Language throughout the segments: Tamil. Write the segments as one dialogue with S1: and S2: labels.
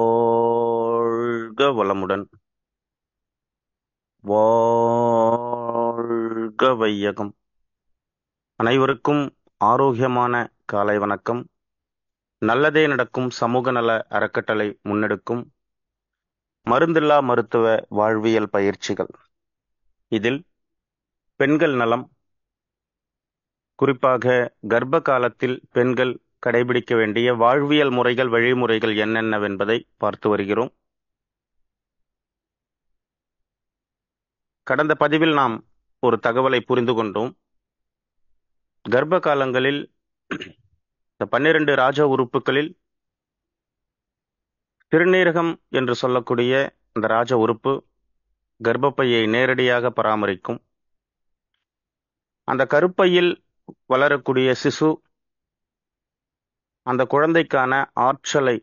S1: வாழ்க வளமுடன். வாழ்க வையகம். அனைவருக்கும் ஆரோக்கியமான காலை வணக்கம். நல்லதே நடக்கும் சமூக நல அறக்கட்டளை முன்னெடுக்கும் மருந்தில்லா மருத்துவ வாழ்வியல் பயிற்சிகள். இதில் பெண்கள் நலம், குறிப்பாக கர்ப்ப காலத்தில் பெண்கள் கடைபிடிக்க வேண்டிய வாழ்வியல் முறைகள், வழிமுறைகள் என்னென்னவென்பதை பார்த்து வருகிறோம். கடந்த பதிவில் நாம் ஒரு தகவலை புரிந்து கொண்டோம். கர்ப்ப காலங்களில் இந்த 12 ராஜ உறுப்புகளில் சிறுநீரகம் என்று சொல்லக்கூடிய இந்த ராஜ உறுப்பு கர்ப்பப்பையை நேரடியாக பராமரிக்கும். அந்த கருப்பையில் வளரக்கூடிய சிசு அந்த குழந்தைக்கான ஆற்றலை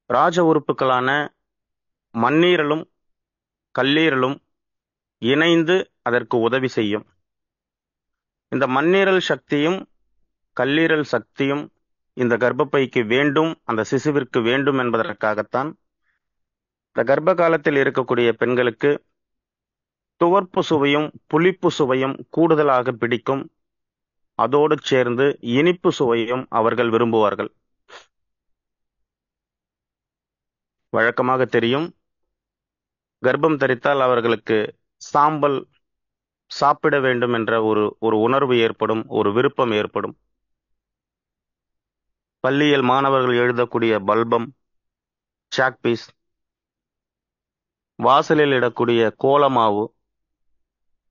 S1: ராஜ உறுப்புகளான மண்ணீரலும் கல்லீரலும் இணைந்து அதற்கு உதவி செய்யும். இந்த மண்ணீரல் சக்தியும் கல்லீரல் சக்தியும் இந்த கர்ப்பப்பைக்கு வேண்டும், அந்த சிசுவிற்கு வேண்டும் என்பதற்காகத்தான் இந்த கர்ப்ப காலத்தில் இருக்கக்கூடிய பெண்களுக்கு துவர்ப்பு சுவையும் புளிப்பு சுவையும் கூடுதலாக பிடிக்கும். அதோடு சேர்ந்து இனிப்பு சுவையும் அவர்கள் விரும்புவார்கள். வழக்கமாக தெரியும், கர்ப்பம் தரித்தால் அவர்களுக்கு சாம்பல் சாப்பிட வேண்டும் என்ற ஒரு உணர்வு ஏற்படும், ஒரு விருப்பம் ஏற்படும். பள்ளியில் மாணவர்கள் எழுதக்கூடிய பல்பம், சாக்பீஸ், வாசலில் இடக்கூடிய கோலமாவு,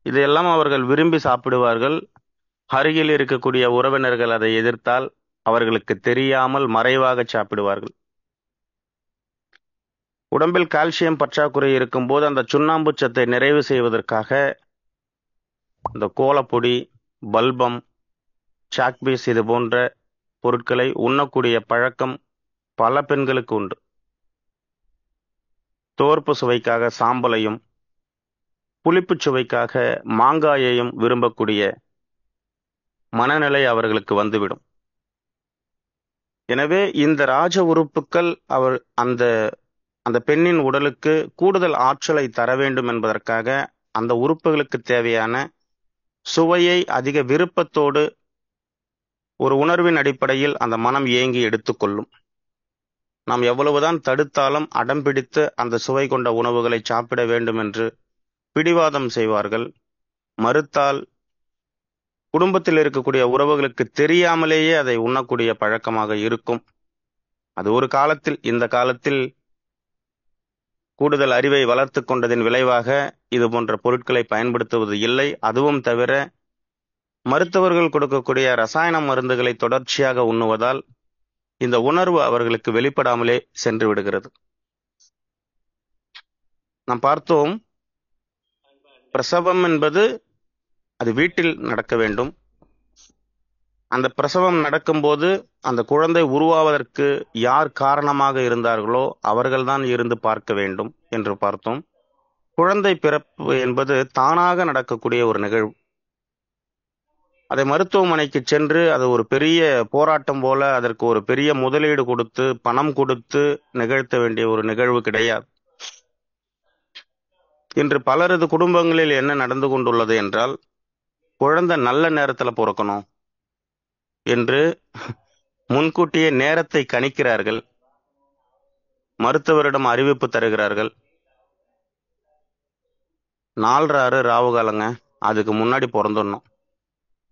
S1: இதையெல்லாம் அவர்கள் விரும்பி சாப்பிடுவார்கள். அருகில் இருக்கக்கூடிய உறவினர்கள் அதை எதிர்த்தால் அவர்களுக்கு தெரியாமல் மறைவாக சாப்பிடுவார்கள். உடம்பில் கால்சியம் பற்றாக்குறை இருக்கும்போது அந்த சுண்ணாம்பு சத்தை நிறைவு செய்வதற்காக இந்த கோலப்பொடி, பல்பம், சாக்பீஸ் இது போன்ற பொருட்களை உண்ணக்கூடிய பழக்கம் பல பெண்களுக்கு உண்டு. தோற்பு சுவைக்காக சாம்பலையும் புளிப்பு சுவைக்காக மாங்காயையும் விரும்பக்கூடிய மனநிலை அவர்களுக்கு வந்துவிடும். எனவே இந்த ராஜ உறுப்புக்கள் அந்த அந்த பெண்ணின் உடலுக்கு கூடுதல் ஆற்றலை தர வேண்டும் என்பதற்காக அந்த உறுப்புகளுக்கு தேவையான சுவையை அதிக விருப்பத்தோடு ஒரு உணர்வின் அடிப்படையில் அந்த மனம் ஏங்கி எடுத்துக்கொள்ளும். நாம் எவ்வளவுதான் தடுத்தாலும் அடம்பிடித்து அந்த சுவை கொண்ட உணவுகளை சாப்பிட வேண்டும் என்று பிடிவாதம் செய்வார்கள். மறுத்தால் குடும்பத்தில் இருக்கக்கூடிய உறவுகளுக்கு தெரியாமலேயே அதை உண்ணக்கூடிய பழக்கமாக இருக்கும். அது ஒரு காலத்தில், இந்த காலத்தில் கூடுதல் அறிவை வளர்த்து கொண்டதின் விளைவாக இது போன்ற பொருட்களை பயன்படுத்துவது இல்லை. அதுவும் தவிர மருத்துவர்கள் கொடுக்கக்கூடிய ரசாயன மருந்துகளை தொடர்ச்சியாக உண்ணுவதால் இந்த உணர்வு அவர்களுக்கு வெளிப்படாமலே சென்று விடுகிறது. நாம் பார்த்தோம், பிரசவம் என்பது அது வீட்டில் நடக்க வேண்டும். அந்த பிரசவம் நடக்கும்போது அந்த குழந்தை உருவாவதற்கு யார் காரணமாக இருந்தார்களோ அவர்கள்தான் இருந்து பார்க்க வேண்டும் என்று பார்த்தோம். குழந்தை பிறப்பு என்பது தானாக நடக்கக்கூடிய ஒரு நிகழ்வு. அதை மருத்துவமனைக்கு சென்று அது ஒரு பெரிய போராட்டம் போல அதற்கு ஒரு பெரிய முதலீடு கொடுத்து பணம் கொடுத்து நிகழ்த்த வேண்டிய ஒரு நிகழ்வு கிடையாது. இன்று பலரது குடும்பங்களில் என்ன நடந்து கொண்டுள்ளது என்றால், குழந்தை நல்ல நேரத்தில் பிறக்கணும் என்று முன்கூட்டியே நேரத்தை கணிக்கிறார்கள். மருத்துவரிடம் அறிவிப்பு தருகிறார்கள், 4:30 ராவு காலங்க, அதுக்கு முன்னாடி பிறந்துடணும்.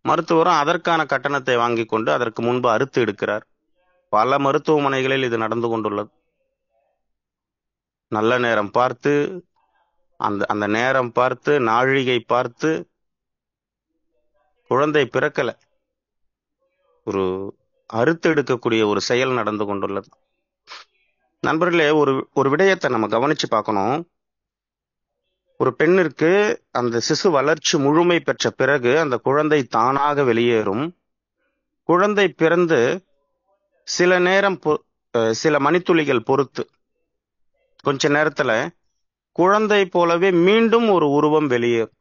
S1: மருத்துவரும் அதற்கான கட்டணத்தை வாங்கி கொண்டு அதற்கு முன்பு அறுத்து எடுக்கிறார். பல மருத்துவமனைகளில் இது நடந்து கொண்டுள்ளது. நல்ல நேரம் பார்த்து அந்த நேரம் பார்த்து நாழிகை பார்த்து குழந்தை பிறக்கல, ஒரு அறுத்து எடுக்கக்கூடிய ஒரு செயல் நடந்து கொண்டுள்ளது. நண்பர்களே, ஒரு விடயத்தை நம்ம கவனிச்சு பார்க்கணும். ஒரு பெண்ணிற்கு அந்த சிசு வளர்ச்சி முழுமை பெற்ற பிறகு அந்த குழந்தை தானாக வெளியேறும். குழந்தை பிறந்து சில நேரம் சில மணித்துளிகள் பொறுத்து கொஞ்ச நேரத்துல குழந்தை போலவே மீண்டும் ஒரு உருவம் வெளியேறும்.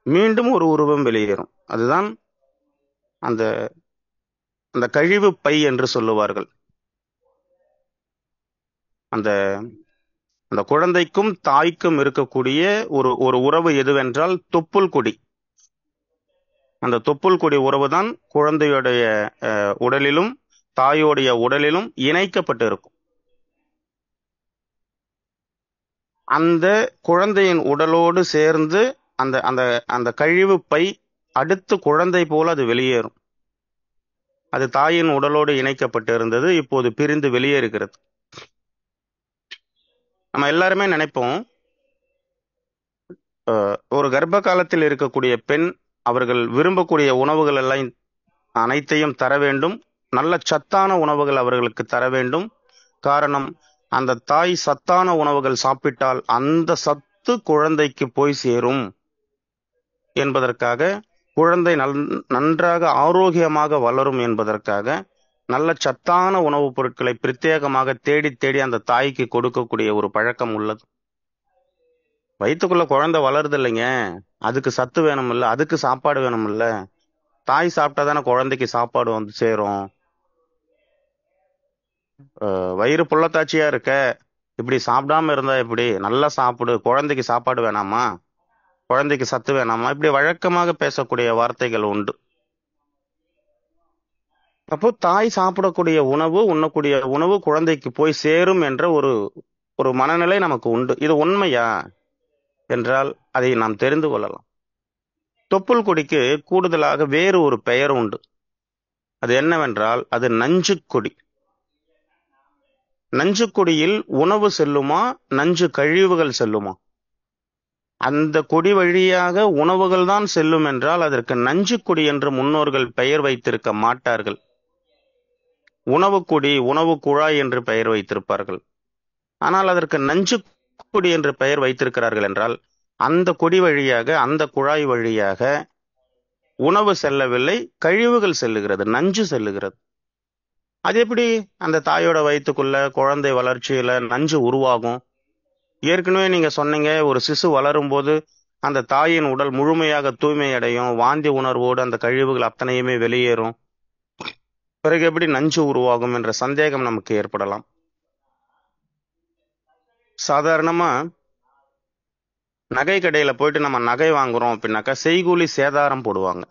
S1: மீண்டும் ஒரு உருவம் வெளியேறும். அதுதான் அந்த அந்த கழிவு பை என்று சொல்லுவார்கள். அந்த அந்த குழந்தைக்கும் தாய்க்கும் இருக்கக்கூடிய ஒரு ஒரு உறவு எதுவென்றால் தொப்புள் கொடி. அந்த தொப்புள் கொடி உறவு தான் குழந்தையுடைய உடலிலும் தாயோடைய உடலிலும் இணைக்கப்பட்டு இருக்கும். அந்த குழந்தையின் உடலோடு சேர்ந்து அந்த அந்த அந்த கழிவு பை அடுத்து குழந்தை போல அது வெளியேறும். அது தாயின் உடலோடு இணைக்கப்பட்டு இருந்தது, இப்போது பிரிந்து வெளியேறுகிறது. நம்ம எல்லாருமே நினைப்போம், ஒரு கர்ப்ப காலத்தில் இருக்கக்கூடிய பெண் அவர்கள் விரும்பக்கூடிய உணவுகள் எல்லாம் அனைத்தையும் தர வேண்டும், நல்ல சத்தான உணவுகள் அவர்களுக்கு தர வேண்டும். காரணம், அந்த தாய் சத்தான உணவுகள் சாப்பிட்டால் அந்த சத்து குழந்தைக்கு போய் சேரும் என்பதற்காக, குழந்தை நன்றாக ஆரோக்கியமாக வளரும் என்பதற்காக நல்ல சத்தான உணவுப் பொருட்களை பிரத்யேகமாக தேடி தேடி அந்த தாய்க்கு கொடுக்கக்கூடிய ஒரு பழக்கம் உள்ளது. வயிற்றுக்குள்ள குழந்தை வளருது இல்லைங்க, அதுக்கு சத்து வேணும் இல்ல, அதுக்கு சாப்பாடு வேணும் இல்ல. தாய் சாப்பிட்டாதானே குழந்தைக்கு சாப்பாடு வந்து சேரும். வயிறு புள்ளத்தாச்சியா இருக்க, இப்படி சாப்பிடாம இருந்தா எப்படி? நல்லா சாப்பிடு, குழந்தைக்கு சாப்பாடு வேணாமா, குழந்தைக்கு சத்து வேணாமா, இப்படி வழக்கமாக பேசக்கூடிய வார்த்தைகள் உண்டு. அப்போ தாய் சாப்பிடக்கூடிய உணவு, உண்ணக்கூடிய உணவு குழந்தைக்கு போய் சேரும் என்ற ஒரு ஒரு மனநிலை நமக்கு உண்டு. இது உண்மையா என்றால் அதை நாம் தெரிந்து கொள்ளலாம். தொப்புள் கொடிக்கு கூடுதலாக வேறு ஒரு பெயர் உண்டு. அது என்னவென்றால் அது நஞ்சுக்கொடி. நஞ்சுக்கொடியில் உணவு செல்லுமா, நஞ்சு கழிவுகள் செல்லுமா? அந்த கொடி வழியாக உணவுகள் தான் செல்லும் என்றால் அதற்கு நஞ்சுக்கொடி என்று முன்னோர்கள் பெயர் வைத்திருக்க மாட்டார்கள். உணவு கொடி, உணவு குழாய் என்று பெயர் வைத்திருப்பார்கள். ஆனால் அதற்கு நஞ்சு கொடி என்று பெயர் வைத்திருக்கிறார்கள் என்றால் அந்த கொடி வழியாக, அந்த குழாய் வழியாக உணவு செல்லவில்லை, கழிவுகள் செல்லுகிறது, நஞ்சு செல்லுகிறது. அது எப்படி அந்த தாயோட வயிற்றுக்குள்ள குழந்தை வளர்ச்சியில நஞ்சு உருவாகும்? ஏற்கனவே நீங்க சொன்னீங்க, ஒரு சிசு வளரும் போது அந்த தாயின் உடல் முழுமையாக தூய்மை அடையும், வாந்தி உணர்வோடு அந்த கழிவுகள் அத்தனையுமே வெளியேறும். பிறகு எப்படி நஞ்சு உருவாகும் என்ற சந்தேகம் நமக்கு ஏற்படலாம். சாதாரணமா நகை கடையில போயிட்டு நம்ம நகை வாங்குறோம் அப்படின்னாக்கா செய்கூலி சேதாரம் போடுவாங்க.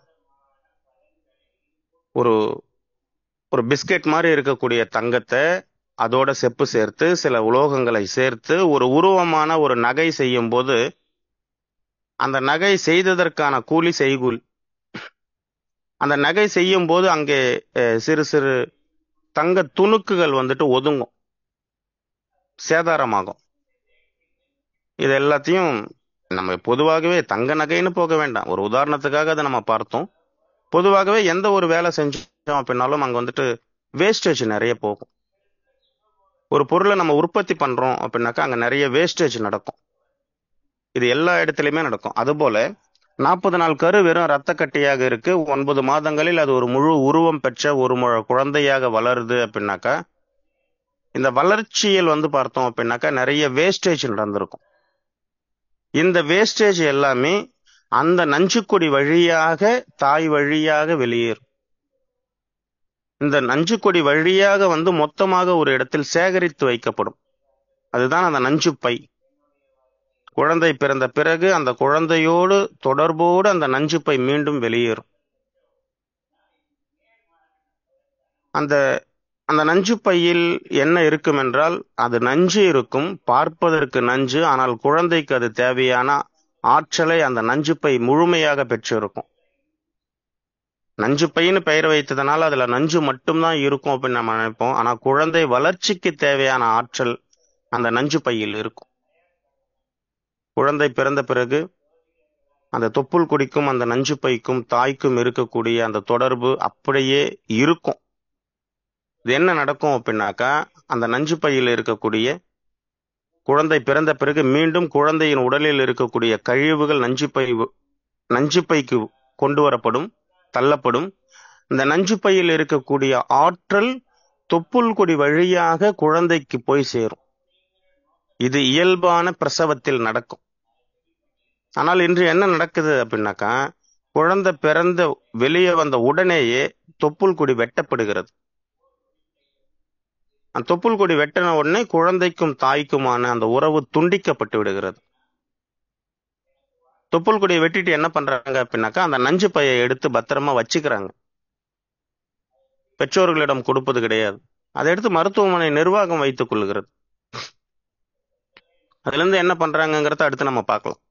S1: ஒரு ஒரு பிஸ்கெட் மாதிரி இருக்கக்கூடிய தங்கத்தை அதோட செப்பு சேர்த்து சில உலோகங்களை சேர்த்து ஒரு உருவமான ஒரு நகை செய்யும் போது அந்த நகை செய்ததற்கான கூலி செய்கூலி. அந்த நகை செய்யும் போது அங்கே சிறு சிறு தங்க துணுக்குகள் வந்துட்டு ஒதுங்கும், சேதாரமாகும். இது எல்லாத்தையும் நம்ம பொதுவாகவே தங்க நகைன்னு போக வேண்டாம், ஒரு உதாரணத்துக்காக அதை நம்ம பார்த்தோம். பொதுவாகவே எந்த ஒரு வேலை செஞ்சோம் அப்படின்னாலும் அங்க வந்துட்டு வேஸ்டேஜ் நிறைய போகும். ஒரு பொருளை நம்ம உற்பத்தி பண்றோம் அப்படின்னாக்கா அங்க நிறைய வேஸ்டேஜ் நடக்கும். இது எல்லா இடத்துலையுமே நடக்கும். அதுபோல 40 நாள் கரு வெறும் ரத்த கட்டியாக இருக்கு, 9 மாதங்களில் அது ஒரு முழு உருவம் பெற்ற ஒரு குழந்தையாக வளருது அப்படின்னாக்கா இந்த வளர்ச்சியில் பார்த்தோம் அப்படின்னாக்கா நிறைய வேஸ்டேஜ் நடந்திருக்கும். இந்த வேஸ்டேஜ் எல்லாமே அந்த நஞ்சுக்கொடி வழியாக, தாய் வழியாக வெளியேறும். இந்த நஞ்சுக்கொடி வழியாக மொத்தமாக ஒரு இடத்தில் சேகரித்து வைக்கப்படும். அதுதான் அந்த நஞ்சு பை. குழந்தை பிறந்த பிறகு அந்த குழந்தையோடு தொடர்போடு அந்த நஞ்சு பை மீண்டும் வெளியேறும். அந்த அந்த நஞ்சு பையில் என்ன இருக்கும் என்றால் அது நஞ்சு இருக்கும், பார்ப்பதற்கு நஞ்சு, ஆனால் குழந்தைக்கு அது தேவையான ஆற்றலை அந்த நஞ்சு பை முழுமையாக பெற்றிருக்கும். நஞ்சு பைன்னு பெயர் வைத்ததனால அதுல நஞ்சு மட்டும்தான் இருக்கும் அப்படின்னு நம்ம நினைப்போம். ஆனா குழந்தை வளர்ச்சிக்கு தேவையான ஆற்றல் அந்த நஞ்சு பையில் இருக்கும். குழந்தை பிறந்த பிறகு அந்த தொப்புள் கொடிக்கும் அந்த நஞ்சு பைக்கும் தாய்க்கும் இருக்கக்கூடிய அந்த தொடர்பு அப்படியே இருக்கும். இது என்ன நடக்கும் அப்படின்னாக்கா அந்த நஞ்சு பையில் இருக்கக்கூடிய குழந்தை பிறந்த பிறகு மீண்டும் குழந்தையின் உடலில் இருக்கக்கூடிய கழிவுகள் நஞ்சு பைக்கு கொண்டு வரப்படும், தள்ளப்படும். இந்த நஞ்சு பையில் இருக்கக்கூடிய ஆற்றல் தொப்புள் கொடி வழியாக குழந்தைக்கு போய் சேரும். இது இயல்பான பிரசவத்தில் நடக்கும். ஆனால் இன்று என்ன நடக்குது அப்படின்னாக்கா குழந்தை பிறந்த வெளியே வந்த உடனேயே தொப்புள் கொடி வெட்டப்படுகிறது. அந்த தொப்புள் கொடி வெட்டின உடனே குழந்தைக்கும் தாய்க்குமான அந்த உறவு துண்டிக்கப்பட்டு விடுகிறது. தொப்புள் கொடியை வெட்டிட்டு என்ன பண்றாங்க அப்படின்னாக்கா, அந்த நஞ்சு பையை எடுத்து பத்திரமா வச்சுக்கிறாங்க. பெற்றோர்களிடம் கொடுப்பது கிடையாது. அதை எடுத்து மருத்துவமனை நிர்வாகம் வைத்துக் கொள்கிறது. அதுல இருந்து என்ன பண்றாங்கிறத அடுத்து நம்ம பார்க்கலாம்.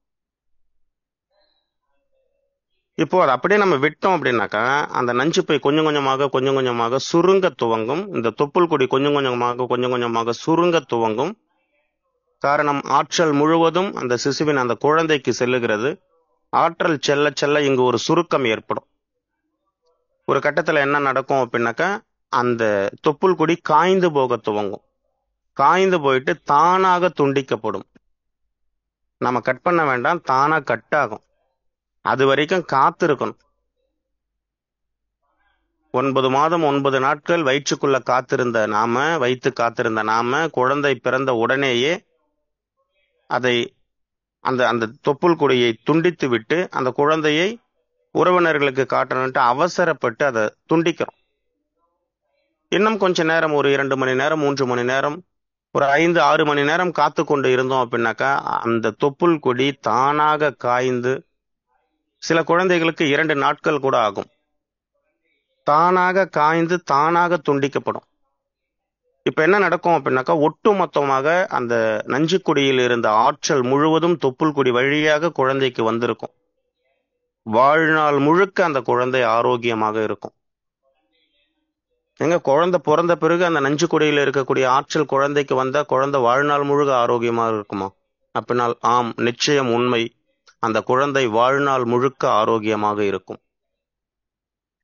S1: இப்போ அதை அப்படியே நம்ம விட்டோம் அப்படின்னாக்கா, அந்த நஞ்சு பை கொஞ்சம் கொஞ்சமாக சுருங்க துவங்கும். இந்த தொப்புள் கொடி கொஞ்சம் கொஞ்சமாக சுருங்க துவங்கும். காரணம், ஆற்றல் முழுவதும் அந்த சிசுவின் அந்த குழந்தைக்கு செல்லுகிறது. ஆற்றல் செல்ல செல்ல இங்கு ஒரு சுருக்கம் ஏற்படும். ஒரு கட்டத்துல என்ன நடக்கும் அப்படின்னாக்கா, அந்த தொப்புள் கொடி காய்ந்து போக துவங்கும். காய்ந்து போயிட்டு தானாக துண்டிக்கப்படும். நம்ம கட் பண்ண வேண்டாம், தானா கட் ஆகும். அது வரைக்கும் காத்திருக்கணும். 9 மாதம் 9 நாட்கள் வயிற்றுக்குள்ள வைத்து காத்திருந்த நாம குழந்தை பிறந்த உடனேயே அதை அந்த அந்த தொப்புள் கொடியை துண்டித்து விட்டு அந்த குழந்தையை உறவினர்களுக்கு காட்டணும்ட்டு அவசரப்பட்டு அதை துண்டிக்கிறோம். இன்னும் கொஞ்ச நேரம், ஒரு 2 மணி நேரம் 3 மணி நேரம், ஒரு 5-6 மணி நேரம் காத்து கொண்டு இருந்தோம் அப்படின்னாக்கா, அந்த தொப்புள் கொடி தானாக காய்ந்து, சில குழந்தைகளுக்கு 2 நாட்கள் கூட ஆகும், தானாக காய்ந்து தானாக துண்டிக்கப்படும். இப்ப என்ன நடக்கும் அப்படின்னாக்கா, ஒட்டு மொத்தமாக அந்த நஞ்சு கொடியில் இருந்த ஆற்றல் முழுவதும் தொப்புள் கொடி வழியாக குழந்தைக்கு வந்திருக்கும். வாழ்நாள் முழுக்க அந்த குழந்தை ஆரோக்கியமாக இருக்கும். எங்க குழந்தை பிறந்த பிறகு அந்த நஞ்சு கொடியில் இருக்கக்கூடிய ஆற்றல் குழந்தைக்கு வந்தா குழந்தை வாழ்நாள் முழுக்க ஆரோக்கியமாக இருக்குமா? அப்படினால் ஆம், நிச்சயம் உண்மை. அந்த குழந்தை வாழ்நாள் முழுக்க ஆரோக்கியமாக இருக்கும்.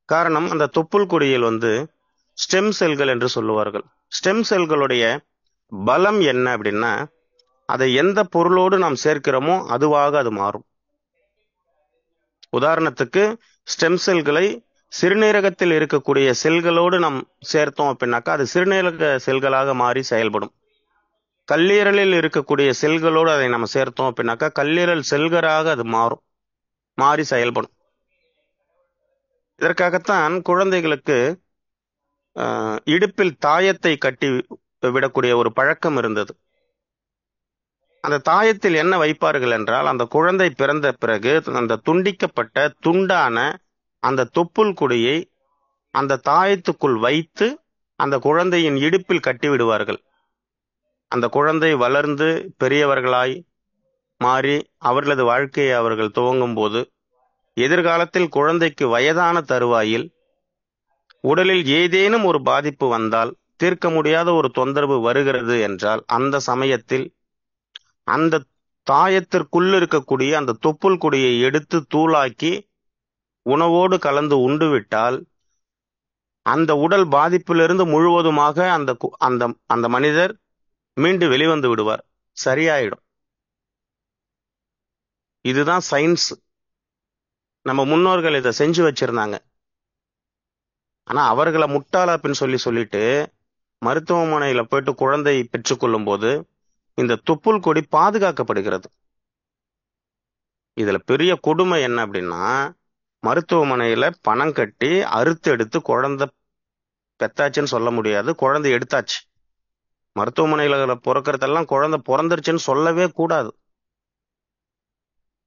S1: காரணம், அந்த தொப்புள் கொடியில் ஸ்டெம் செல்கள் என்று சொல்லுவார்கள். ஸ்டெம் செல்களுடைய பலம் என்ன அப்படின்னா, அதை எந்த பொருளோடு நாம் சேர்க்கிறோமோ அதுவாக அது மாறும். உதாரணத்துக்கு, ஸ்டெம் செல்களை சிறுநீரகத்தில் இருக்கக்கூடிய செல்களோடு நாம் சேர்த்தோம் அப்படின்னாக்கா அது சிறுநீரக செல்களாக மாறி செயல்படும். கல்லீரலில் இருக்கக்கூடிய செல்களோடு அதை நம்ம சேர்த்தோம் அப்படின்னாக்கா கல்லீரல் செல்களாக அது மாறி செயல்படும். இதற்காகத்தான் குழந்தைகளுக்கு இடுப்பில் தாயத்தை கட்டி விடக்கூடிய ஒரு பழக்கம் இருந்தது. அந்த தாயத்தில் என்ன வைப்பார்கள் என்றால், அந்த குழந்தை பிறந்த பிறகு அந்த துண்டிக்கப்பட்ட துண்டான அந்த தொப்புள் கொடியை அந்த தாயத்துக்குள் வைத்து அந்த குழந்தையின் இடுப்பில் கட்டி விடுவார்கள். அந்த குழந்தை வளர்ந்து பெரியவர்களாய் மாறி அவர்களது வாழ்க்கையை அவர்கள் துவங்கும் போது, எதிர்காலத்தில் குழந்தைக்கு வயதான தருவாயில் உடலில் ஏதேனும் ஒரு பாதிப்பு வந்தால், தீர்க்க முடியாத ஒரு தொந்தரவு வருகிறது என்றால், அந்த சமயத்தில் அந்த தாயத்திற்குள் இருக்கக்கூடிய அந்த தொப்புள் கொடியை எடுத்து தூளாக்கி உணவோடு கலந்து உண்டுவிட்டால், அந்த உடல் பாதிப்பிலிருந்து முழுவதுமாக அந்த மனிதர் மீண்டு வெளிவந்து விடுவார், சரியாயிடும். இதுதான் சயின்ஸ். நம்ம முன்னோர்கள் இதை செஞ்சு வச்சிருந்தாங்க. ஆனா அவர்களை முட்டாள அப்படின்னு சொல்லிட்டு மருத்துவமனையில போயிட்டு குழந்தை பெற்றுக்கொள்ளும் போது இந்த தொப்புள் கொடி பாதுகாக்கப்படுகிறது. இதுல பெரிய கொடுமை என்ன அப்படின்னா, மருத்துவமனையில பணம் கட்டி அறுத்து எடுத்து குழந்தை பெத்தாச்சுன்னு சொல்ல முடியாது, குழந்தை எடுத்தாச்சு. மருத்துவமனையில பிறக்கிறதெல்லாம் குழந்தை பிறந்துருச்சுன்னு சொல்லவே கூடாது.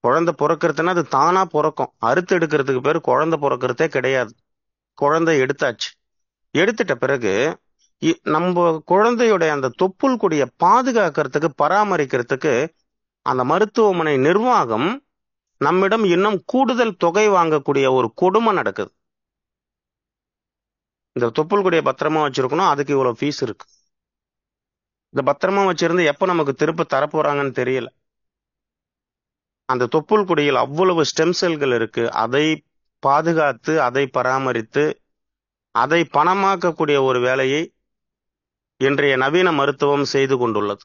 S1: குழந்தை பிறக்கிறதுனா அது தானா பிறக்கும். அறுத்து எடுக்கிறதுக்கு பேர் குழந்தை பிறக்கிறதே கிடையாது. குழந்தை எடுத்தாச்சு. எடுத்துட்ட பிறகு நம்ம குழந்தையுடைய அந்த தொப்புள் கொடியை பாதுகாக்கிறதுக்கு, பராமரிக்கிறதுக்கு அந்த மருத்துவமனை நிர்வாகம் நம்மிடம் இன்னும் கூடுதல் தொகை வாங்கக்கூடிய ஒரு கொடுமை நடக்குது. இந்த தொப்புள் கொடியை பத்திரமா வச்சிருக்கணும், அதுக்கு இவ்வளவு ஃபீஸ் இருக்கு. இந்த பத்திரமா வச்சிருந்து எப்ப நமக்கு திருப்ப தரப்போறாங்கன்னு தெரியல. அந்த தொப்புள் கொடியில் அவ்வளவு ஸ்டெம் செல்கள் இருக்கு. அதை பாதுகாத்து, அதை பராமரித்து, அதை பணமாக்கக்கூடிய ஒரு வேலையை இன்றைய நவீன மருத்துவம் செய்து கொண்டுள்ளது.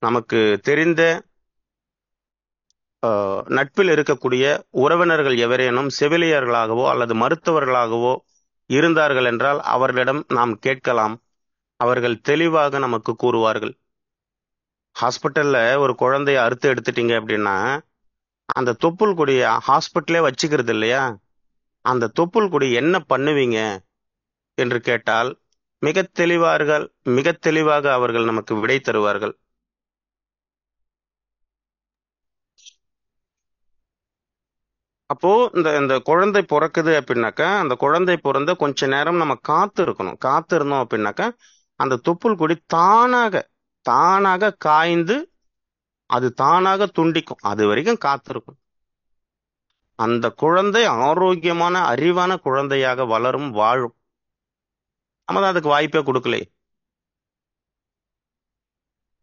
S1: நமக்கு தெரிந்த நட்பில் இருக்கக்கூடிய உறவினர்கள் எவரேனும் செவிலியர்களாகவோ அல்லது மருத்துவர்களாகவோ இருந்தார்கள் என்றால் அவர்களிடம் நாம் கேட்கலாம். அவர்கள் தெளிவாக நமக்கு கூறுவார்கள். ஹாஸ்பிட்டல்ல ஒரு குழந்தைய அறுத்து எடுத்துட்டீங்க அப்படின்னா அந்த தொப்புள் கொடி ஹாஸ்பிட்டலே வச்சுக்கிறது இல்லையா? அந்த தொப்புள் கொடி என்ன பண்ணுவீங்க என்று கேட்டால் மிக தெளிவாக அவர்கள் நமக்கு விடை தருவார்கள். அப்போ இந்த இந்த குழந்தை பிறக்குது அப்படின்னாக்கா, அந்த குழந்தை பிறந்த கொஞ்ச நேரம் நம்ம காத்து இருக்கணும். காத்து இருந்தோம் அப்படின்னாக்கா அந்த தொப்புள் கொடி தானாக தானாக காய்ந்து அது தானாக துண்டிக்கும். அது வரைக்கும் காத்திருக்கும். அந்த குழந்தை ஆரோக்கியமான அறிவான குழந்தையாக வளரும், வாழும். நம்ம தான் அதுக்கு வாய்ப்பே கொடுக்கல.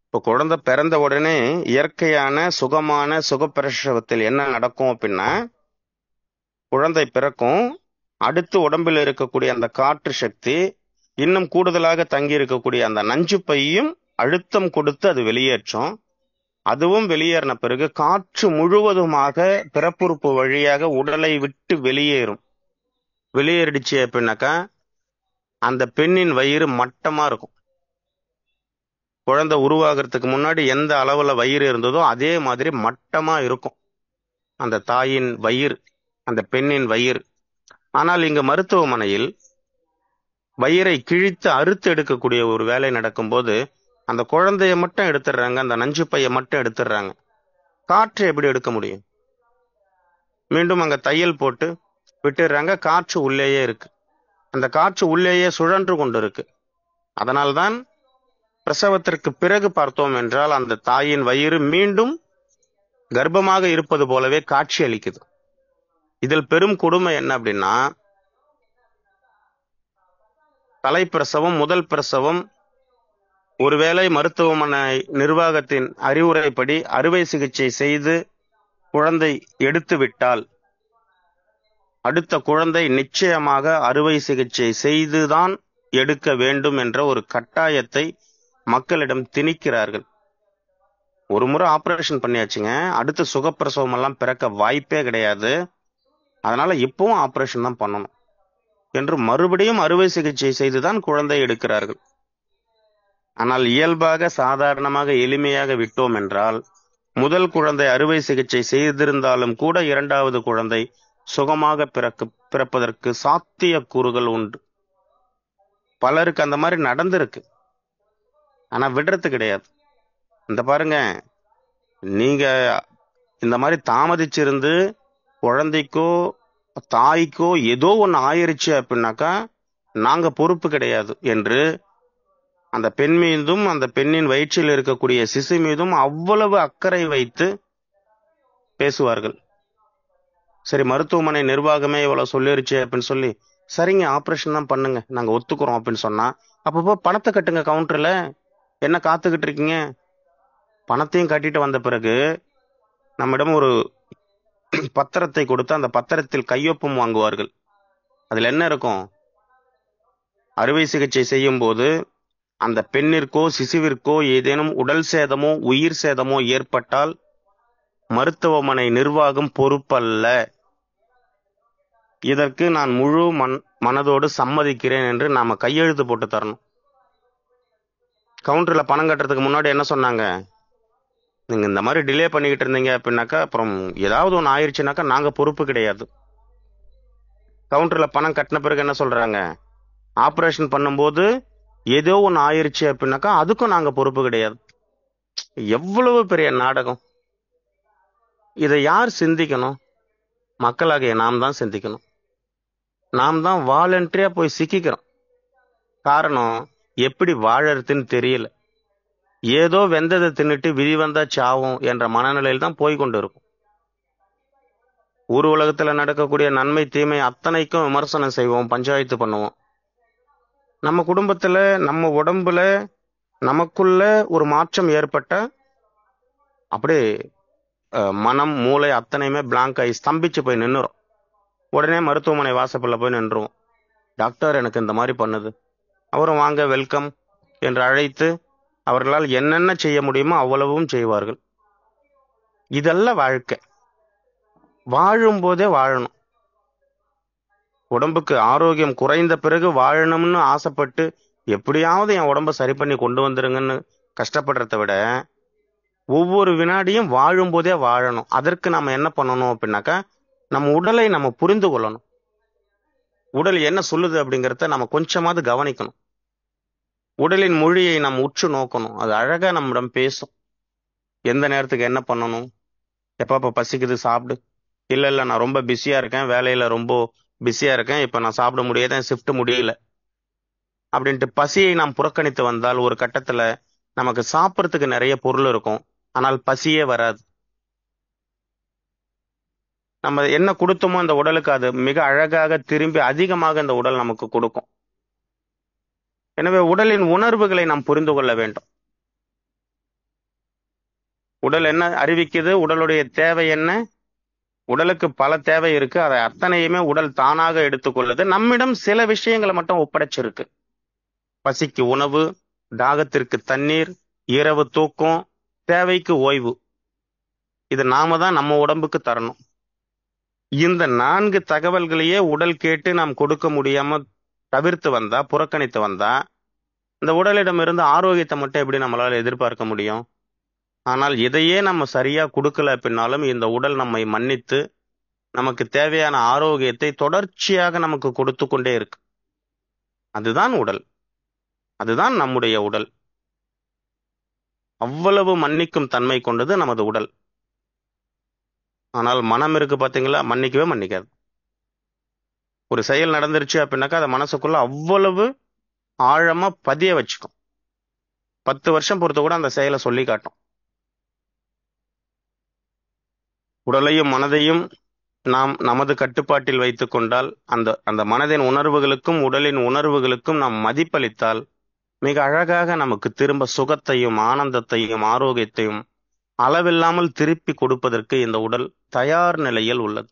S1: இப்போ குழந்தை பிறந்த உடனே இயற்கையான சுகமான சுகப்பிரசவத்தில் என்ன நடக்கும் அப்படின்னா, குழந்தை பிறக்கும், அடுத்து உடம்பில் இருக்கக்கூடிய அந்த காற்று சக்தி இன்னும் கூடுதலாக தங்கி இருக்கக்கூடிய அந்த நஞ்சு பையும் அழுத்தம் கொடுத்து அது வெளியேற்றும். அதுவும் வெளியேறின பிறகு காற்று முழுவதுமாக பிறப்புறுப்பு வழியாக உடலை விட்டு வெளியேறும். வெளியேறிடுச்சு அப்படின்னாக்கா அந்த பெண்ணின் வயிறு மட்டமா இருக்கும். குழந்தை உருவாகிறதுக்கு முன்னாடி எந்த அளவுல வயிறு இருந்ததோ அதே மாதிரி மட்டமா இருக்கும் அந்த தாயின் வயிறு, அந்த பெண்ணின் வயிறு. ஆனால் இங்க மருத்துவமனையில் வயிறை கிழித்து அறுத்து எடுக்கக்கூடிய ஒரு வேலை நடக்கும்போது அந்த குழந்தைய மட்டும் எடுத்துடுறாங்க, அந்த நஞ்சு பைய மட்டும் எடுத்துடுறாங்க. காற்று எப்படி எடுக்க முடியும்? மீண்டும் அங்க தையல் போட்டு விட்டுடுறாங்க. காற்று உள்ளேயே இருக்கு. அந்த காற்று உள்ளேயே சுழன்று கொண்டு இருக்கு. அதனால்தான் பிரசவத்திற்கு பிறகு பார்த்தோம் என்றால் அந்த தாயின் வயிறு மீண்டும் கர்ப்பமாக இருப்பது போலவே காட்சி அளிக்குது. இதில் பெரும் கொடுமை என்ன அப்படின்னா, தலைப்பிரசவம், முதல் பிரசவம், ஒருவேளை மருத்துவமனை நிர்வாகத்தின் அறிவுரைப்படி அறுவை சிகிச்சை செய்து குழந்தை எடுத்து விட்டால் அடுத்த குழந்தை நிச்சயமாக அறுவை சிகிச்சை செய்துதான் எடுக்க வேண்டும் என்ற ஒரு கட்டாயத்தை மக்களிடம் திணிக்கிறார்கள். ஒரு முறை ஆபரேஷன் பண்ணியாச்சுங்க, அடுத்து சுகப்பிரசவம் எல்லாம் பிறக்க வாய்ப்பே கிடையாது, அதனால இப்பவும் ஆபரேஷன் தான் பண்ணணும் என்று மறுபடியும் அறுவை சிகிச்சை செய்துதான் குழந்தை எடுக்கிறார்கள். ஆனால் இயல்பாக சாதாரணமாக எளிமையாக விட்டோம் என்றால் முதல் குழந்தை அறுவை சிகிச்சை செய்திருந்தாலும் கூட இரண்டாவது குழந்தை சுகமாக பிறப்பதற்கு சாத்திய கூறுகள் உண்டு. பலருக்கு அந்த மாதிரி நடந்திருக்கு, ஆனா விடுறது கிடையாது. இந்த பாருங்க, நீங்க இந்த மாதிரி தாமதிச்சிருந்து குழந்தைக்கோ தாய்க்கோ ஏதோ ஒன்று ஆயிருச்சு அப்படின்னாக்கா நாங்க பொறுப்பு கிடையாது என்று அந்த பெண் மீதும் அந்த பெண்ணின் வயிற்றில் இருக்கக்கூடிய சிசு மீதும் அவ்வளவு அக்கறை வைத்து பேசுவார்கள். சரி, மருத்துவமனை நிர்வாகமே இவ்வளவு சொல்லிருச்சு அப்படின்னு சொல்லி, சரிங்க ஆபரேஷன் தான் பண்ணுங்க, நாங்க ஒத்துக்கிறோம் அப்படின்னு சொன்னா, அப்பப்போ பணத்தை கட்டுங்க கவுண்டர்ல, என்ன காத்துக்கிட்டு இருக்கீங்க? பணத்தையும் கட்டிட்டு வந்த பிறகு நம்மிடம் ஒரு பத்திரத்தை கொடுத்து அந்த பத்திரத்தில் கையொப்பம் வாங்குவார்கள். அதுல என்ன இருக்கும்? அறுவை சிகிச்சை செய்யும் போது அந்த பெண்ணிற்கோ சிசுவிற்கோ ஏதேனும் உடல் சேதமோ உயிர் சேதமோ ஏற்பட்டால் மருத்துவமனை நிர்வாகம் பொறுப்பல்ல, இதற்கு நான் முழு மனதோடு சம்மதிக்கிறேன் என்று நாம கையெழுத்து போட்டு தரணும். கவுண்டர்ல பணம் கட்டுறதுக்கு முன்னாடி என்ன சொன்னாங்க? நீங்க இந்த மாதிரி டிலே பண்ணிக்கிட்டு இருந்தீங்க அப்படின்னாக்கா அப்புறம் ஏதாவது ஒன்று ஆயிடுச்சுனாக்கா நாங்க பொறுப்பு கிடையாது. கவுண்டர்ல பணம் கட்டின பிறகு என்ன சொல்றாங்க? ஆபரேஷன் பண்ணும்போது ஏதோ ஒன்று ஆயிருச்சு அப்படின்னாக்கா அதுக்கும் நாங்க பொறுப்பு கிடையாது. எவ்வளவு பெரிய நாடகம்! இதை யார் சிந்திக்கணும்? மக்களாகிய நாம் தான் சிந்திக்கணும். நாம் தான் வாலண்டரியா போய் சிக்கிக்கிறோம். காரணம், எப்படி வாழறதுன்னு தெரியல. ஏதோ வெந்ததை தின்னுட்டு விதி வந்தா சாவும் என்ற மனநிலையில் தான் போய்கொண்டு இருக்கும். ஊர் உலகத்துல நடக்கக்கூடிய நன்மை தீமை அத்தனைக்கும் விமர்சனம் செய்வோம், பஞ்சாயத்து பண்ணுவோம். நம்ம குடும்பத்துல நம்ம உடம்புல நமக்குள்ள ஒரு மாற்றம் ஏற்பட்ட அப்படியே மனம் மூளை அத்தனையுமே பிளாங்க் ஆகி ஸ்தம்பிச்சு போய் நின்றுரும். உடனே மருத்துவமனை வாசப்பல்ல போய் நின்றுவோம். டாக்டர் எனக்கு இந்த மாதிரி பண்ணுது. அவரும் வாங்க வெல்கம் என்று அழைத்து அவர்களால் என்னென்ன செய்ய முடியுமோ அவ்வளவும் செய்வார்கள். இதெல்லாம் வாழ்க்கை. வாழும் போதே வாழணும். உடம்புக்கு ஆரோக்கியம் குறைந்த பிறகு வாழணும்னு ஆசைப்பட்டு எப்படியாவது என் உடம்ப சரி பண்ணி கொண்டு வந்துருங்கன்னு கஷ்டப்படுறத விட ஒவ்வொரு வினாடியும் வாழும் போதே வாழணும். அதற்கு நம்ம என்ன பண்ணணும் அப்படின்னாக்கா, நம்ம உடலை நம்ம புரிந்து கொள்ளணும். உடல் என்ன சொல்லுது அப்படிங்கிறத நம்ம கொஞ்சமாவது கவனிக்கணும். உடலின் மொழியை நம்ம உற்று நோக்கணும். அது அழகா நம்மிடம் பேசும். எந்த நேரத்துக்கு என்ன பண்ணணும், எப்பப்ப பசிக்குது சாப்பிடு, இல்ல இல்ல நான் ரொம்ப பிஸியா இருக்கேன், வேலையில ரொம்ப பிஸியா இருக்கேன், இப்ப நான் சாப்பிட முடியாது, என் ஷிஃப்ட் முடியல அப்படின்ட்டு பசியை நாம் புறக்கணித்து வந்தால் ஒரு கட்டத்துல நமக்கு சாப்பிட்றதுக்கு நிறைய பொருள் இருக்கும், ஆனால் பசியே வராது. நம்ம என்ன கொடுத்தோமோ அந்த உடலுக்கு அது மிக அழகாக திரும்பி அதிகமாக அந்த உடல் நமக்கு கொடுக்கும். எனவே உடலின் உணர்வுகளை நாம் புரிந்து கொள்ள வேண்டும். உடல் என்ன அறிவிக்குது, உடலுடைய தேவை என்ன, உடலுக்கு பல தேவை இருக்கு, அதை அத்தனையுமே உடல் தானாக எடுத்துக்கொள்ளுது. நம்மிடம் சில விஷயங்களை மட்டும் ஒப்படைச்சிருக்கு. பசிக்கு உணவு, தாகத்திற்கு தண்ணீர், இரவு தூக்கம், தேவைக்கு ஓய்வு. இது நாம தான் நம்ம உடம்புக்கு தரணும். இந்த 4 தகவல்களையே உடல் கேட்டு நாம் கொடுக்க முடியாம தவிர்த்து வந்தா, புறக்கணித்து வந்தா, இந்த உடலிடமிருந்து ஆரோக்கியத்தை மட்டும் எப்படி நம்மளால எதிர்பார்க்க முடியும்? ஆனால் இதையே நம்ம சரியா கொடுக்கல அப்படின்னாலும் இந்த உடல் நம்மை மன்னித்து நமக்கு தேவையான ஆரோக்கியத்தை தொடர்ச்சியாக நமக்கு கொடுத்து கொண்டே இருக்கு. அதுதான் உடல், அதுதான் நம்முடைய உடல். அவ்வளவு மன்னிக்கும் தன்மை கொண்டது நமது உடல். ஆனால் மனம் இருக்கு பாத்தீங்களா, மன்னிக்கவே மன்னிக்காது. ஒரு செயல் நடந்துருச்சு அப்படின்னாக்கா அதை மனசுக்குள்ள அவ்வளவு ஆழமா பதிய வச்சுக்கும். 10 வருஷம் பொறுத்து கூட அந்த செயலை சொல்லி காட்டும். உடலையும் மனதையும் நாம் நமது கட்டுப்பாட்டில் வைத்துக் கொண்டால், அந்த அந்த மனதின் உணர்வுகளுக்கும் உடலின் உணர்வுகளுக்கும் நாம் மதிப்பளித்தால், மிக அழகாக நமக்கு திரும்ப சுகத்தையும் ஆனந்தத்தையும் ஆரோக்கியத்தையும் அளவில்லாமல் திருப்பி கொடுப்பதற்கு இந்த உடல் தயார் நிலையில் உள்ளது.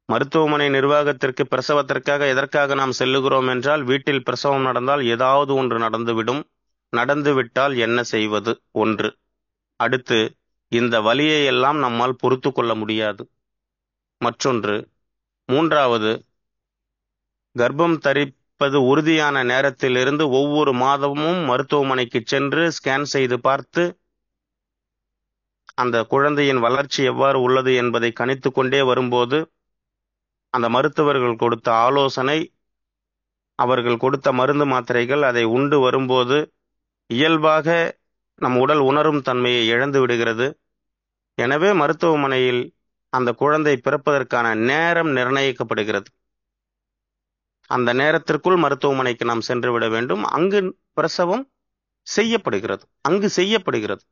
S1: மருத்துவமனை நிர்வாகத்திற்கு பிரசவத்திற்காக எதற்காக நாம் செல்லுகிறோம் என்றால், வீட்டில் பிரசவம் நடந்தால் ஏதாவது ஒன்று நடந்துவிடும், நடந்துவிட்டால் என்ன செய்வது ஒன்று. அடுத்து, இந்த வலியை எல்லாம் நம்மால் பொறுத்து கொள்ள முடியாது மற்றொன்று. மூன்றாவது, கர்ப்பம் தரிப்பது உறுதியான நேரத்திலிருந்து ஒவ்வொரு மாதமும் மருத்துவமனைக்கு சென்று ஸ்கேன் செய்து பார்த்து அந்த குழந்தையின் வளர்ச்சி எவ்வாறு உள்ளது என்பதை கணித்து கொண்டே வரும்போது, அந்த மருத்துவர்கள் கொடுத்த ஆலோசனை, அவர்கள் கொடுத்த மருந்து மாத்திரைகள் அதை உண்டு வரும்போது இயல்பாக நம் உடல் உணரும் தன்மையை இழந்து விடுகிறது. எனவே மருத்துவமனையில் அந்த குழந்தை பிறப்பதற்கான நேரம் நிர்ணயிக்கப்படுகிறது. அந்த நேரத்திற்குள் மருத்துவமனைக்கு நாம் சென்று விட வேண்டும். அங்கு பிரசவம் செய்யப்படுகிறது, அங்கு செய்யப்படுகிறது,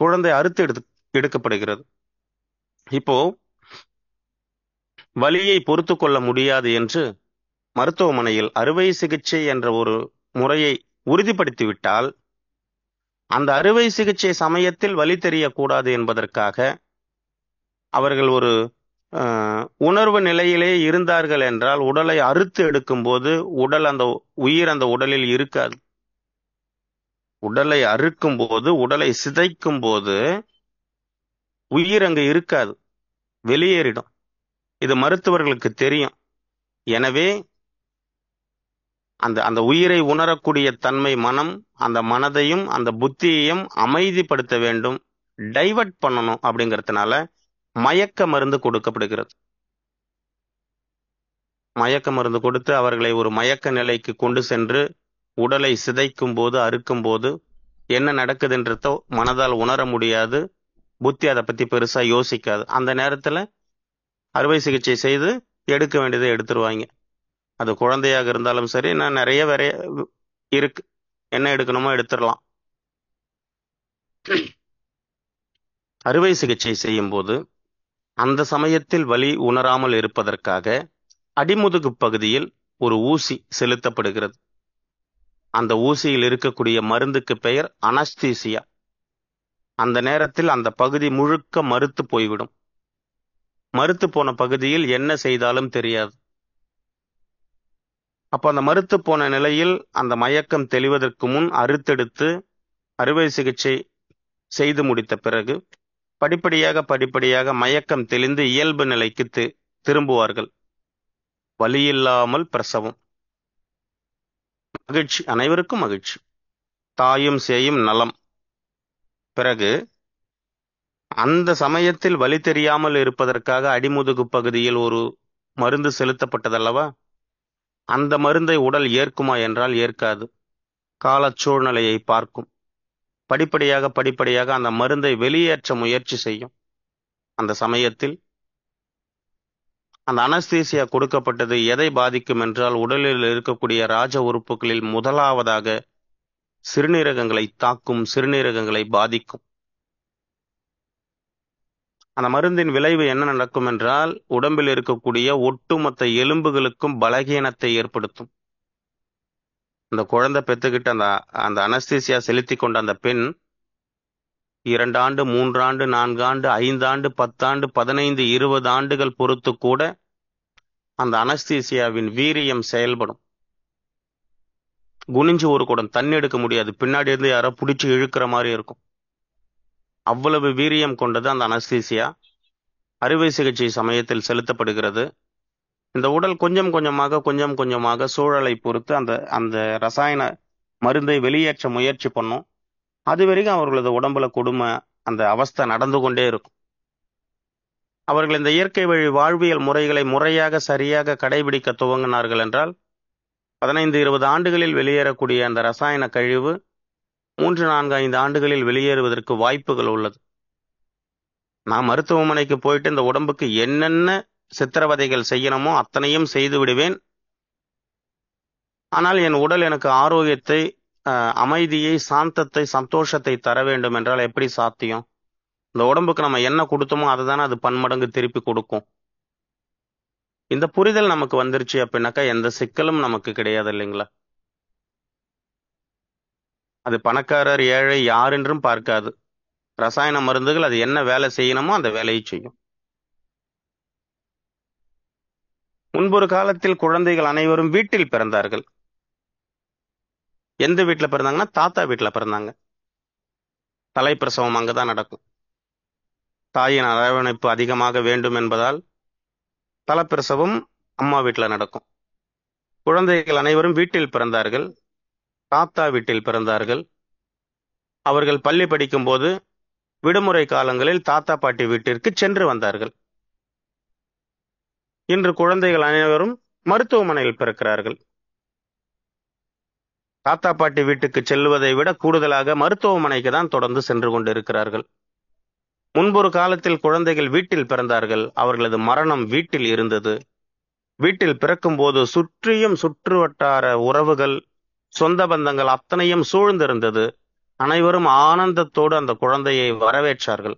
S1: குழந்தை அறுத்து எடுக்கப்படுகிறது. இப்போ வலியை பொறுத்து கொள்ள முடியாது என்று மருத்துவமனையில் அறுவை சிகிச்சை என்ற ஒரு முறையை உறுதிப்படுத்திவிட்டால், அந்த அறுவை சிகிச்சை சமயத்தில் வலி தெரியக்கூடாது என்பதற்காக அவர்கள் ஒரு உணர்வு நிலையிலே இருந்தார்கள் என்றால், உடலை அறுத்து எடுக்கும் போது உடல் அந்த உயிர் அந்த உடலில் இருக்காது. உடலை அறுக்கும் போது, உடலை சிதைக்கும் போது உயிர் அங்கு இருக்காது, வெளியேறிடும். இது மருத்துவர்களுக்கு தெரியும். எனவே அந்த அந்த உயிரை உணரக்கூடிய தன்மை மனம், அந்த மனதையும் அந்த புத்தியையும் அமைதிப்படுத்த வேண்டும், டைவர்ட் பண்ணணும். அப்படிங்கிறதுனால மயக்க மருந்து கொடுக்கப்படுகிறது. மயக்க மருந்து கொடுத்து அவர்களை ஒரு மயக்க நிலைக்கு கொண்டு சென்று உடலை சிதைக்கும் போது, அறுக்கும் போது என்ன நடக்குதுன்றதோ மனதால் உணர முடியாது, புத்தி அதை பத்தி பெருசா யோசிக்காது. அந்த நேரத்துல அறுவை சிகிச்சை செய்து எடுக்க வேண்டியதை எடுத்துருவாங்க. அது குழந்தையாக இருந்தாலும் சரி, நான் நிறைய வேற இருக்கு, என்ன எடுக்கணுமோ எடுத்துடலாம். அறுவை சிகிச்சை செய்யும் போது அந்த சமயத்தில் வலி உணராமல் இருப்பதற்காக அடிமுதுகு பகுதியில் ஒரு ஊசி செலுத்தப்படுகிறது. அந்த ஊசியில் இருக்கக்கூடிய மருந்துக்கு பெயர் அனஸ்தீசியா. அந்த நேரத்தில் அந்த பகுதி முழுக்க மறுத்து போய்விடும். மறுத்து போன பகுதியில் என்ன செய்தாலும் தெரியாது. அப்ப அந்த மறுத்து போன நிலையில் அந்த மயக்கம் தெளிவதற்கு முன் அறுத்தெடுத்து அறுவை சிகிச்சை செய்து முடித்த பிறகு படிப்படியாக மயக்கம் தெளிந்து இயல்பு நிலைக்கு திரும்புவார்கள். வலியில்லாமல் பிரசவம். மகிழ்ச்சி, அனைவருக்கும் மகிழ்ச்சி. தாயும் சேயும் நலம். பிறகு அந்த சமயத்தில் வழி தெரியாமல் இருப்பதற்காக அடிமுதுகு பகுதியில் ஒரு மருந்து செலுத்தப்பட்டதல்லவா? அந்த மருந்தை உடல் ஏற்குமா என்றால் ஏற்காது. காலச் சூழ்நிலையை பார்க்கும். படிப்படியாக படிப்படியாக அந்த மருந்தை வெளியேற்ற முயற்சி செய்யும். அந்த சமயத்தில் அந்த அனஸ்தீசியா கொடுக்கப்பட்டது எதை பாதிக்கும் என்றால், உடலில் இருக்கக்கூடிய ராஜ உறுப்புகளில் முதலாவதாக சிறுநீரகங்களை தாக்கும், சிறுநீரகங்களை பாதிக்கும். அந்த மருந்தின் விளைவு என்ன நடக்கும் என்றால், உடம்பில் இருக்கக்கூடிய ஒட்டுமொத்த எலும்புகளுக்கும் பலகீனத்தை ஏற்படுத்தும். அந்த குழந்தை பெத்துக்கிட்ட அந்த அந்த அனஸ்தீசியா செலுத்தி கொண்ட அந்த பெண் 2 ஆண்டு, 3 ஆண்டு, 4 ஆண்டு, 5 ஆண்டு, 10 ஆண்டு, 15, 20 ஆண்டுகள் பொறுத்து கூட அந்த அனஸ்தீசியாவின் வீரியம் செயல்படும். குனிஞ்சு ஒரு குடம் தண்ணி எடுக்க முடியாது. பின்னாடி இருந்து யாரோ பிடிச்சி இழுக்கிற மாதிரி இருக்கும். அவ்வளவு வீரியம் கொண்டது அந்த அனஸ்தீசியா. அறுவை சிகிச்சை சமயத்தில் செலுத்தப்படுகிறது. இந்த உடல் கொஞ்சம் கொஞ்சமாக சூழலை பொறுத்து அந்த அந்த ரசாயன மருந்தை வெளியேற்ற முயற்சி பண்ணும். அது வரைக்கும் அவர்களது உடம்புல கொடுமை, அந்த அவஸ்தை நடந்து கொண்டே இருக்கும். அவர்கள் இந்த இயற்கை வழி வாழ்வியல் முறைகளை முறையாக சரியாக கடைபிடிக்க துவங்கினார்கள் என்றால் 15, 20 ஆண்டுகளில் வெளியேறக்கூடிய அந்த ரசாயன கழிவு 3, 4, 5 ஆண்டுகளில் வெளியேறுவதற்கு வாய்ப்புகள் உள்ளது. நான் மருத்துவமனைக்கு போயிட்டு இந்த உடம்புக்கு என்னென்ன சித்திரவதைகள் செய்யணுமோ அத்தனையும் செய்து விடுவேன். ஆனால் என் உடல் எனக்கு ஆரோக்கியத்தை, அமைதியை, சாந்தத்தை, சந்தோஷத்தை தர வேண்டும் என்றால் எப்படி சாத்தியம்? இந்த உடம்புக்கு நம்ம என்ன கொடுத்தோமோ அதுதானே அது பன்மடங்கு திருப்பி கொடுக்கும். இந்த புரிதல் நமக்கு வந்துருச்சு அப்படின்னாக்கா எந்த சிக்கலும் நமக்கு கிடையாது இல்லைங்களா? அது பணக்காரர் ஏழை யார் என்றும் பார்க்காது. ரசாயன மருந்துகள் அது என்ன வேலை செய்யணுமோ அந்த வேலையை செய்யும். முன்பொரு காலத்தில் குழந்தைகள் அனைவரும் வீட்டில் பிறந்தார்கள். எந்த வீட்டில் பிறந்தாங்கன்னா தாத்தா வீட்டில் பிறந்தாங்க. தலைப்பிரசவம் அங்கதான் நடக்கும். தாயின் அரவணைப்பு அதிகமாக வேண்டும் என்பதால் தலைப்பிரசவம் அம்மா வீட்டில் நடக்கும். குழந்தைகள் அனைவரும் வீட்டில் பிறந்தார்கள். தாத்தா வீட்டில் பிறந்தார்கள். அவர்கள் பள்ளி படிக்கும் போது விடுமுறை காலங்களில் தாத்தா பாட்டி வீட்டிற்கு சென்று வந்தார்கள். இன்று குழந்தைகள் அனைவரும் மருத்துவமனையில் பிறக்கிறார்கள். தாத்தா பாட்டி வீட்டுக்கு செல்வதை விட கூடுதலாக மருத்துவமனைக்கு தான் தொடர்ந்து சென்று கொண்டிருக்கிறார்கள். முன்பொரு காலத்தில் குழந்தைகள் வீட்டில் பிறந்தார்கள். அவர்களது மரணம் வீட்டில் இருந்தது. வீட்டில் பிறக்கும் போது சுற்றியும் சுற்று வட்டார உறவுகள், சொந்த பந்தங்கள் அத்தனையும் சூழ்ந்திருந்தது. அனைவரும் ஆனந்தத்தோடு அந்த குழந்தையை வரவேற்றார்கள்.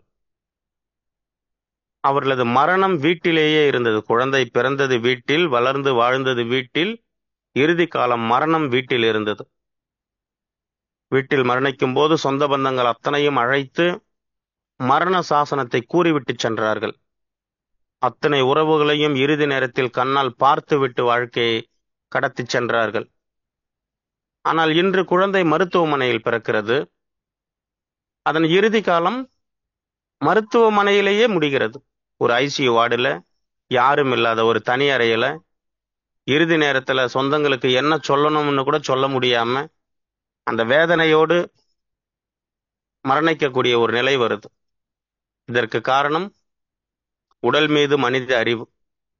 S1: அவர்களது மரணம் வீட்டிலேயே இருந்தது. குழந்தை பிறந்தது வீட்டில், வளர்ந்து வாழ்ந்தது வீட்டில், இறுதி காலம் மரணம் வீட்டில் இருந்தது. வீட்டில் மரணிக்கும் போது சொந்த பந்தங்கள் அத்தனையும் அழைத்து மரண சாசனத்தை கூறிவிட்டு சென்றார்கள். அத்தனை உறவுகளையும் இறுதி நேரத்தில் கண்ணால் பார்த்துவிட்டு வாழ்க்கையை கடத்தி சென்றார்கள். ஆனால் இன்று குழந்தை மருத்துவமனையில் பிறக்கிறது. அதன் இறுதி காலம் மருத்துவமனையிலேயே முடிகிறது. ஒரு ஐசியூ வார்டுல, யாரும் இல்லாத ஒரு தனி அறையில, இறுதி நேரத்துல சொந்தங்களுக்கு என்ன சொல்லணும்னு கூட சொல்ல முடியாம அந்த வேதனையோடு மரணிக்கக்கூடிய ஒரு நிலை வருது. இதற்கு காரணம் உடல் மீது மனித அறிவு.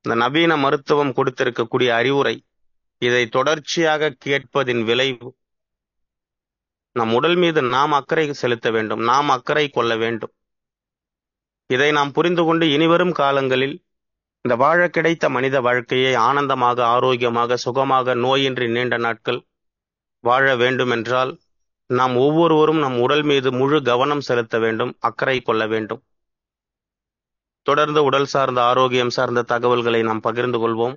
S1: இந்த நவீன மருத்துவம் கொடுத்திருக்கக்கூடிய அறிவுரை, இதை தொடர்ச்சியாக கேட்பதின் விளைவு. நம் உடல் மீது நாம் அக்கறை செலுத்த வேண்டும், நாம் அக்கறை கொள்ள வேண்டும். இதை நாம் புரிந்து கொண்டு இனிவரும் காலங்களில் இந்த வாழ கிடைத்த மனித வாழ்க்கையை ஆனந்தமாக, ஆரோக்கியமாக, சுகமாக, நோயின்றி நீண்ட நாட்கள் வாழ வேண்டும் என்றால் நாம் ஒவ்வொருவரும் நம் உடல் மீது முழு கவனம் செலுத்த வேண்டும், அக்கறை கொள்ள வேண்டும். தொடர்ந்து உடல் சார்ந்த, ஆரோக்கியம் சார்ந்த தகவல்களை நாம் பகிர்ந்து கொள்வோம்.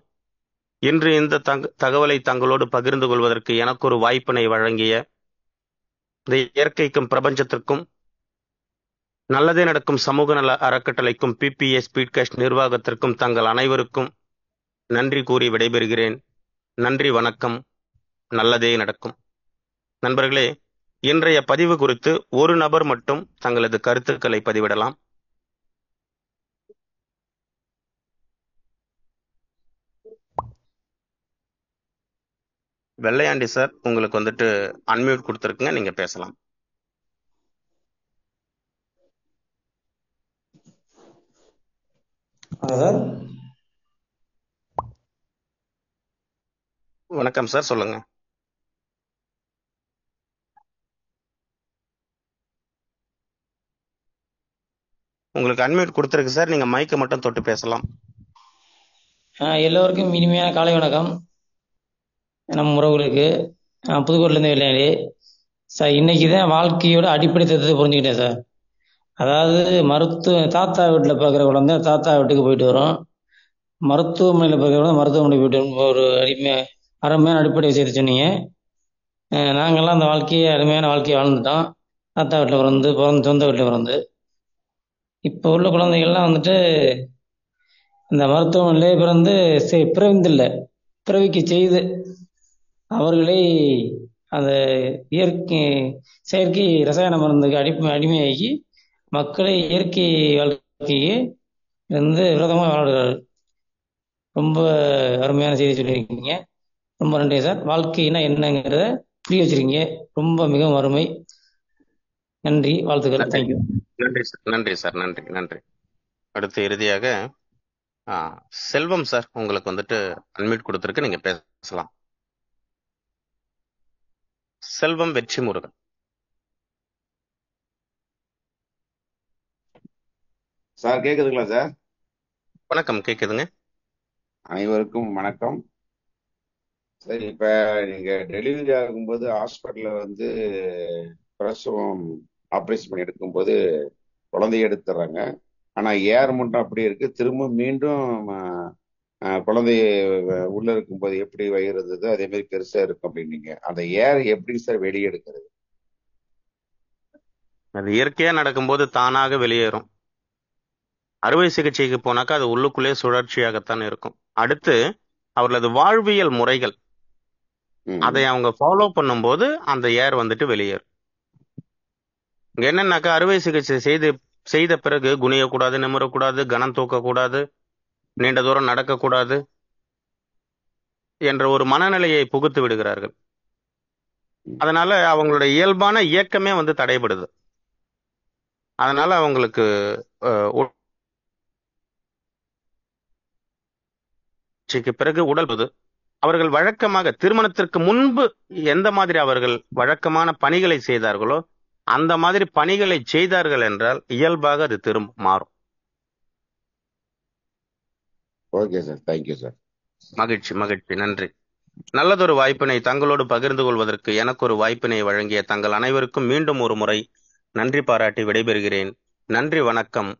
S1: இன்று இந்த தகவலை தங்களோடு பகிர்ந்து கொள்வதற்கு எனக்கு ஒரு வாய்ப்பினை வழங்கிய இந்த இயற்கைக்கும் பிரபஞ்சத்திற்கும் நல்லதே நடக்கும் சமூக நல அறக்கட்டளைக்கும் PPS ஸ்பீட்காஸ்ட் நிர்வாகத்திற்கும் தங்கள் அனைவருக்கும் நன்றி கூறி விடைபெறுகிறேன். நன்றி, வணக்கம். நல்லதே நடக்கும். நண்பர்களே, இன்றைய பதிவு குறித்து ஒரு நபர் மட்டும் தங்களது கருத்துக்களை பதிவிடலாம். வெள்ளையாண்டி சார், உங்களுக்கு வந்துட்டு அன்மியூட் கொடுத்துருக்குங்க, நீங்க பேசலாம்.
S2: சார்.
S1: வணக்கம் சார், சொல்லுங்க. உங்களுக்கு அன்மியூட் கொடுத்துருக்கு சார், நீங்க மைக்கை மட்டும் தொட்டு பேசலாம்.
S2: எல்லோருக்கும் இனிமையான காலை வணக்கம். நம்ம உறவுகளுக்கு புதுக்கோட்டையிலேருந்து வெள்ளையாடி சார். இன்னைக்கு தான் வாழ்க்கையோட அடிப்படை தத்துவத்தை புரிஞ்சுக்கிட்டேன் சார். அதாவது தாத்தா வீட்டில் பார்க்குற குழந்தை தாத்தா வீட்டுக்கு போயிட்டு வரும், மருத்துவமனையில் பார்க்குற குழந்தை மருத்துவமனைக்கு போயிட்டு வரும். ஒரு அருமையான அடிப்படை விஷயத்தை சொன்னீங்க. நாங்கள்லாம் அந்த வாழ்க்கையை அருமையான வாழ்க்கையை வாழ்ந்துட்டோம். தாத்தா வீட்டில் பிறந்து சொந்த வீட்டில் பிறந்து இப்போ உள்ள குழந்தைகள்லாம் வந்துட்டு இந்த மருத்துவமனையிலே பிறந்து பிறவிந்தில்லை, பிறவிக்கு செய்து அவர்களை அந்த இயற்கை செயற்கை ரசாயன மருந்துக்கு அடிமையாகி மக்களை இயற்கை வாழ்க்கைக்கு விரதமாக வாழ்கிறார்கள். ரொம்ப அருமையான செய்தி சொல்லியிருக்கீங்க. ரொம்ப நன்றி சார். வாழ்க்கைனா என்னங்கிறத புரிய வச்சிருக்கீங்க. ரொம்ப மிகவும் அருமை. நன்றி, வாழ்த்துக்கள். தேங்க்யூ.
S1: நன்றி சார், நன்றி சார், நன்றி நன்றி. அடுத்து இறுதியாக செல்வம் சார், உங்களுக்கு வந்துட்டு அன்மியூட் கொடுத்துருக்கு, நீங்க பேசலாம். செல்வம் வெற்றி முருகன்.
S3: சார் கேக்குதுங்களா சார்?
S1: வணக்கம், கேக்குதுங்க.
S3: அனைவருக்கும் வணக்கம். சரி, இப்ப நீங்க டெலிவரி ஆகும்போது ஹாஸ்பிட்டல்ல வந்து பிரசவம் ஆப்ரேஷன் பண்ணி எடுக்கும்போது குழந்தைய எடுத்துறாங்க. ஆனா ஏர் மட்டும் அப்படி இருக்கு. திரும்ப மீண்டும் குழந்தைய உள்ள இருக்கும்போது எப்படி வயிறு இருந்தது அதே மாதிரி பெருசா இருக்கும் அப்படின்னீங்க. அந்த ஏர் எப்படி சார் வெளியே எடுக்கிறது?
S1: அது இயற்கையா நடக்கும்போது தானாக வெளியேறும். அறுவை சிகிச்சைக்கு போனாக்கா அது உள்ளுக்குள்ளே சுழற்சியாகத்தான் இருக்கும். அடுத்து அவர்களது வாழ்வியல் முறைகள், அதை அவங்க ஃபாலோ பண்ணும்போது அந்த ஏர் வந்துட்டு வெளியேறும். இங்க என்னன்னாக்கா, அறுவை சிகிச்சை செய்த பிறகு குனியக்கூடாது, நிமிரக்கூடாது, கனம் தூக்கக்கூடாது, நீண்ட தூரம் நடக்கக்கூடாது என்ற ஒரு மனநிலையை புகுத்து விடுகிறார்கள். அதனால அவங்களுடைய இயல்பான இயக்கமே வந்து தடைபடுது. அதனால அவங்களுக்கு பிறகு உடல் அவர்கள் வழக்கமாக திருமணத்திற்கு முன்பு எந்த மாதிரி அவர்கள் வழக்கமான பணிகளை செய்தார்களோ அந்த மாதிரி பணிகளை செய்தார்கள் என்றால் இயல்பாக அது திரும்ப மாறும்.
S3: Okay sir, thank you sir.
S1: மகிழ்ச்சி மகிழ்ச்சி, நன்றி. நல்லதொரு வாய்ப்பினை தங்களோடு பகிர்ந்து கொள்வதற்கு எனக்கு ஒரு வாய்ப்பினை வழங்கிய தங்கள் அனைவருக்கும் மீண்டும் ஒரு முறை நன்றி பாராட்டி விடைபெறுகிறேன். நன்றி, வணக்கம்.